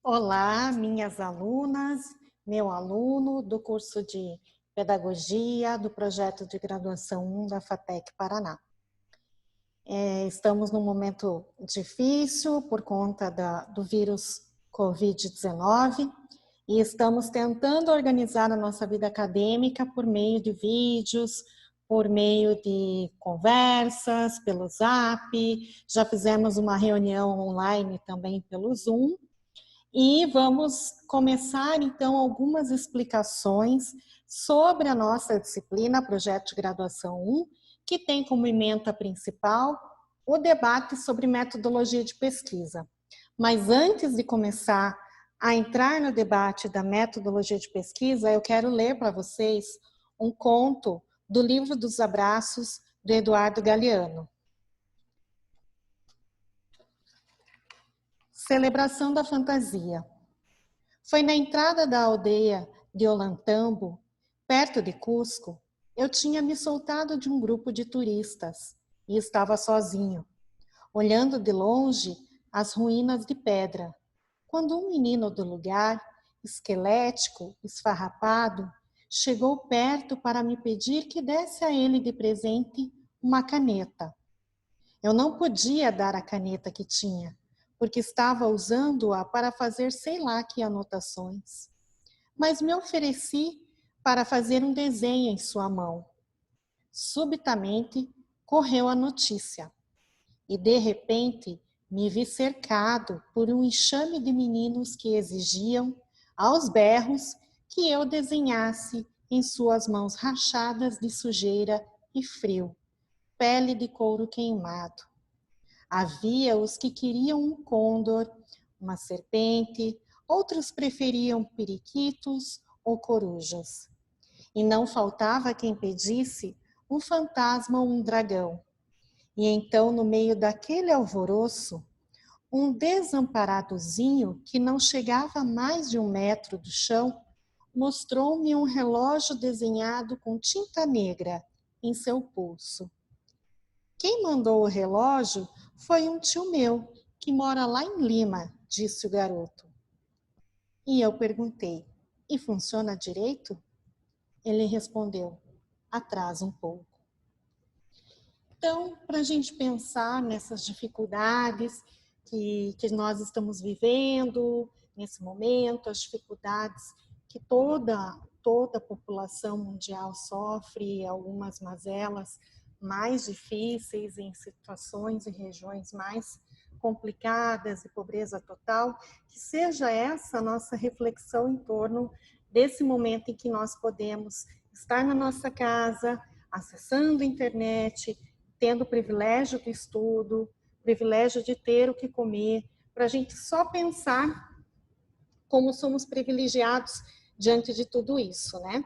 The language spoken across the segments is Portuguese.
Olá, minhas alunas, meu aluno do curso de Pedagogia do projeto de graduação 1 da FATEC Paraná. Estamos num momento difícil por conta do vírus Covid-19 e estamos tentando organizar a nossa vida acadêmica por meio de vídeos, por meio de conversas, pelo Zap, já fizemos uma reunião online também pelo Zoom. E vamos começar, então, algumas explicações sobre a nossa disciplina, Projeto de Graduação 1, que tem como ementa principal o debate sobre metodologia de pesquisa. Mas antes de começar a entrar no debate da metodologia de pesquisa, eu quero ler para vocês um conto do Livro dos Abraços, do Eduardo Galeano. Celebração da fantasia. Foi na entrada da aldeia de Olantambo, perto de Cusco, eu tinha me soltado de um grupo de turistas e estava sozinho, olhando de longe as ruínas de pedra, quando um menino do lugar, esquelético, esfarrapado, chegou perto para me pedir que desse a ele de presente uma caneta. Eu não podia dar a caneta que tinha, porque estava usando-a para fazer sei lá que anotações. Mas me ofereci para fazer um desenho em sua mão. Subitamente, correu a notícia. E, de repente, me vi cercado por um enxame de meninos que exigiam, aos berros, que eu desenhasse em suas mãos rachadas de sujeira e frio, pele de couro queimado. Havia os que queriam um côndor, uma serpente, outros preferiam periquitos ou corujas. E não faltava quem pedisse um fantasma ou um dragão. E então, no meio daquele alvoroço, um desamparadozinho que não chegava a mais de 1 metro do chão, mostrou-me um relógio desenhado com tinta negra em seu pulso. Quem mandou o relógio foi um tio meu, que mora lá em Lima, disse o garoto. E eu perguntei, e funciona direito? Ele respondeu, atrasa um pouco. Então, para a gente pensar nessas dificuldades que nós estamos vivendo nesse momento, as dificuldades que toda a população mundial sofre, algumas mazelas mais difíceis em situações e regiões mais complicadas e pobreza total, que seja essa a nossa reflexão em torno desse momento em que nós podemos estar na nossa casa, acessando a internet, tendo o privilégio do estudo, privilégio de ter o que comer, para a gente só pensar como somos privilegiados diante de tudo isso, né?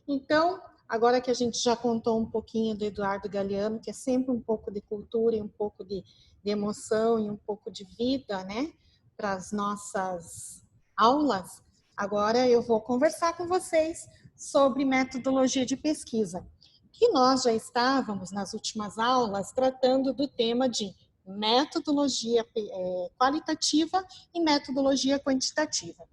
Então, agora que a gente já contou um pouquinho do Eduardo Galeano, que é sempre um pouco de cultura e um pouco de emoção e um pouco de vida, né, para as nossas aulas, agora eu vou conversar com vocês sobre metodologia de pesquisa, que nós já estávamos nas últimas aulas tratando do tema de metodologia qualitativa e metodologia quantitativa.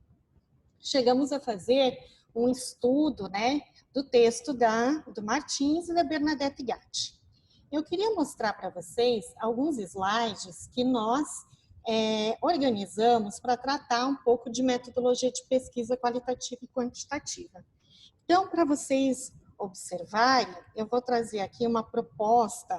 Chegamos a fazer um estudo, né, do texto do Martins e da Bernadette Gatti. Eu queria mostrar para vocês alguns slides que nós organizamos para tratar um pouco de metodologia de pesquisa qualitativa e quantitativa. Então, para vocês observarem, eu vou trazer aqui uma proposta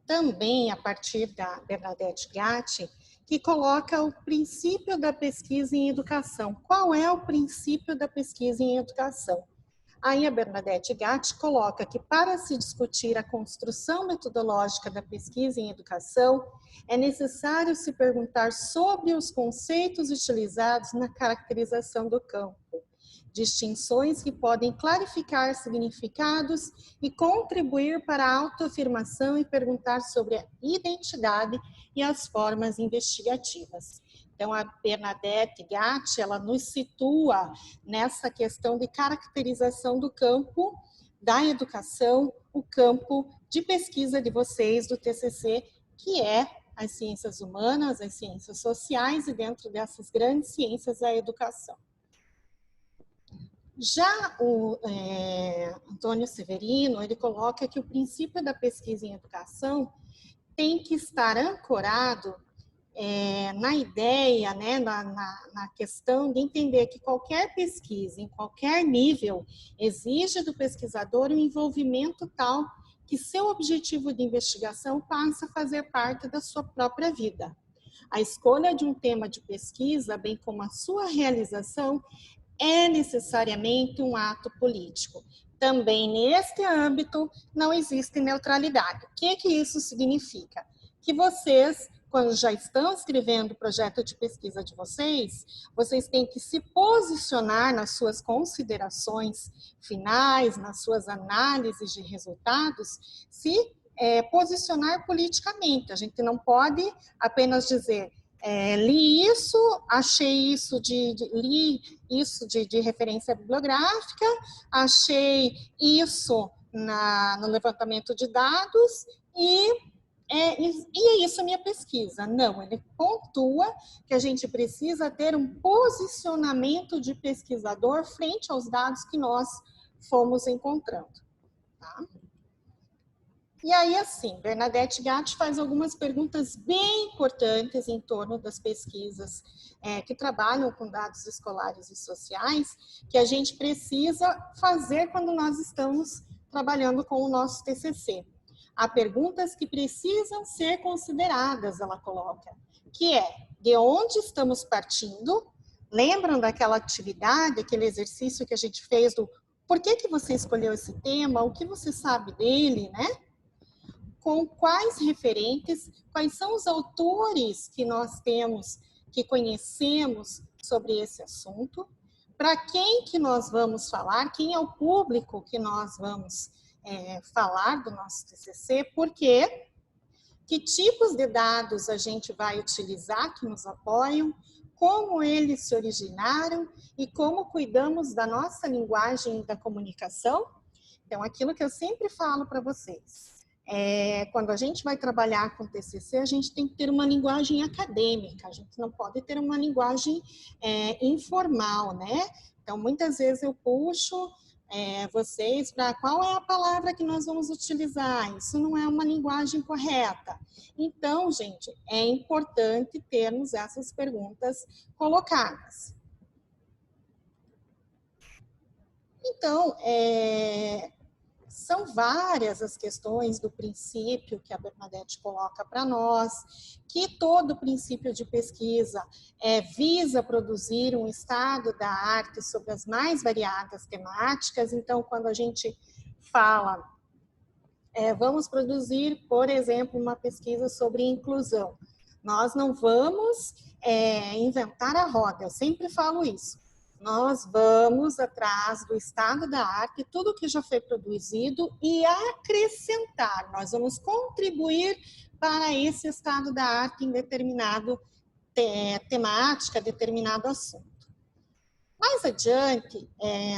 também a partir da Bernadette Gatti, que coloca o princípio da pesquisa em educação. Qual é o princípio da pesquisa em educação? Aí a Bernadette Gatti coloca que para se discutir a construção metodológica da pesquisa em educação, é necessário se perguntar sobre os conceitos utilizados na caracterização do campo, distinções que podem clarificar significados e contribuir para a autoafirmação e perguntar sobre a identidade e as formas investigativas. Então, a Bernadette Gatti, ela nos situa nessa questão de caracterização do campo da educação, o campo de pesquisa de vocês, do TCC, que é as ciências humanas, as ciências sociais e dentro dessas grandes ciências a educação. Já o Antônio Severino, ele coloca que o princípio da pesquisa em educação tem que estar ancorado na ideia, né, na questão de entender que qualquer pesquisa, em qualquer nível, exige do pesquisador um envolvimento tal que seu objetivo de investigação passa a fazer parte da sua própria vida. A escolha de um tema de pesquisa, bem como a sua realização, é necessariamente um ato político. Também neste âmbito não existe neutralidade. O que isso significa? Que vocês, quando já estão escrevendo o projeto de pesquisa de vocês têm que se posicionar nas suas considerações finais, nas suas análises de resultados, se posicionar politicamente. A gente não pode apenas dizer li isso, achei isso li isso de referência bibliográfica, achei isso no levantamento de dados e é isso a minha pesquisa. Não, ele pontua que a gente precisa ter um posicionamento de pesquisador frente aos dados que nós fomos encontrando. Tá? E aí, assim, Bernadette Gatti faz algumas perguntas bem importantes em torno das pesquisas que trabalham com dados escolares e sociais, que a gente precisa fazer quando nós estamos trabalhando com o nosso TCC. Há perguntas que precisam ser consideradas, ela coloca, que é, de onde estamos partindo? Lembram daquela atividade, aquele exercício que a gente fez do por que você escolheu esse tema, o que você sabe dele, né? Com quais referentes, quais são os autores que nós temos, que conhecemos sobre esse assunto, para quem que nós vamos falar, quem é o público que nós vamos falar do nosso TCC, por quê, que tipos de dados a gente vai utilizar que nos apoiam, como eles se originaram e como cuidamos da nossa linguagem da comunicação. Então, aquilo que eu sempre falo para vocês, quando a gente vai trabalhar com TCC, a gente tem que ter uma linguagem acadêmica, a gente não pode ter uma linguagem informal, né? Então, muitas vezes eu puxo vocês para qual é a palavra que nós vamos utilizar, isso não é uma linguagem correta. Então, gente, é importante termos essas perguntas colocadas. Então, são várias as questões do princípio que a Bernadette coloca para nós, que todo princípio de pesquisa visa produzir um estado da arte sobre as mais variadas temáticas. Então, quando a gente fala, vamos produzir, por exemplo, uma pesquisa sobre inclusão, nós não vamos inventar a roda, eu sempre falo isso. Nós vamos atrás do estado da arte, tudo que já foi produzido e acrescentar. Nós vamos contribuir para esse estado da arte em determinado temática, determinado assunto. Mais adiante,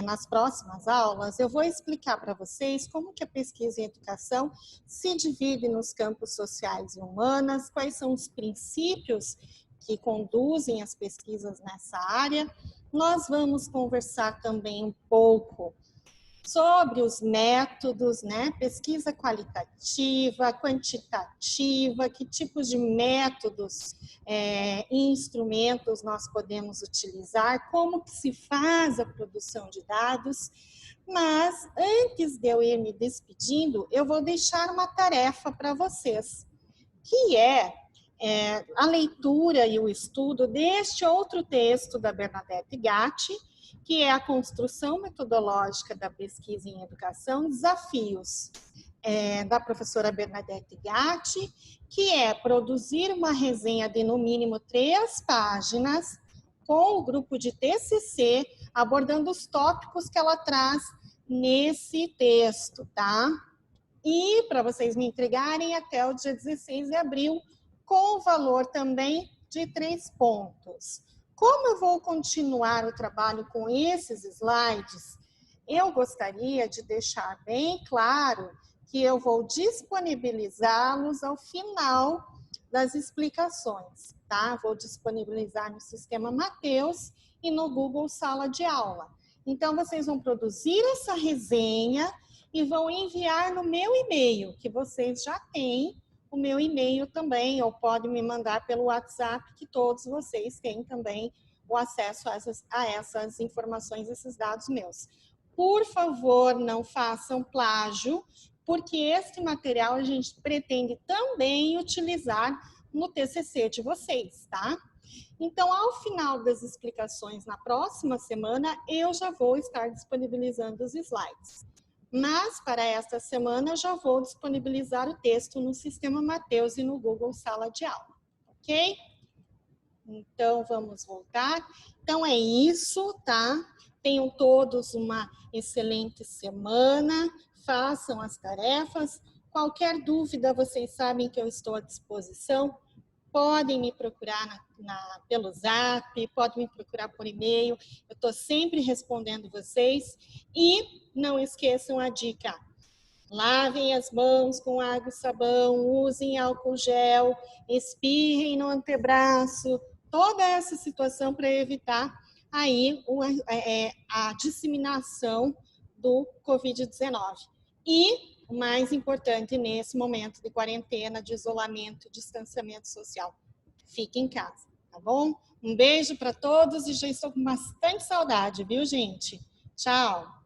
nas próximas aulas, eu vou explicar para vocês como que a pesquisa em educação se divide nos campos sociais e humanas, quais são os princípios que conduzem as pesquisas nessa área. Nós vamos conversar também um pouco sobre os métodos, né? Pesquisa qualitativa, quantitativa, que tipos de métodos e instrumentos nós podemos utilizar, como que se faz a produção de dados. Mas antes de eu ir me despedindo, eu vou deixar uma tarefa para vocês, que a leitura e o estudo deste outro texto da Bernadette Gatti, que é a construção metodológica da pesquisa em educação, desafios, da professora Bernadette Gatti, que é produzir uma resenha de no mínimo 3 páginas com o grupo de TCC, abordando os tópicos que ela traz nesse texto, tá? E para vocês me entregarem até o dia 16 de abril, com o valor também de 3 pontos. Como eu vou continuar o trabalho com esses slides, eu gostaria de deixar bem claro que eu vou disponibilizá-los ao final das explicações, tá? Vou disponibilizar no Sistema Mateus e no Google Sala de Aula. Então, vocês vão produzir essa resenha e vão enviar no meu e-mail, que vocês já têm o meu e-mail também, ou podem me mandar pelo WhatsApp, que todos vocês têm também o acesso a essas informações, esses dados meus. Por favor, não façam plágio, porque este material a gente pretende também utilizar no TCC de vocês, tá? Então, ao final das explicações na próxima semana, eu já vou estar disponibilizando os slides. Mas, para esta semana, já vou disponibilizar o texto no Sistema Mateus e no Google Sala de Aula, ok? Então, vamos voltar. Então, é isso, tá? Tenham todos uma excelente semana, façam as tarefas. Qualquer dúvida, vocês sabem que eu estou à disposição. Podem me procurar pelo Zap, podem me procurar por e-mail. Eu estou sempre respondendo vocês. E não esqueçam a dica. Lavem as mãos com água e sabão, usem álcool gel, espirrem no antebraço, toda essa situação para evitar aí a disseminação do Covid-19. E o mais importante nesse momento de quarentena, de isolamento, distanciamento social, fique em casa, tá bom? Um beijo para todos e já estou com bastante saudade, viu, gente? Tchau!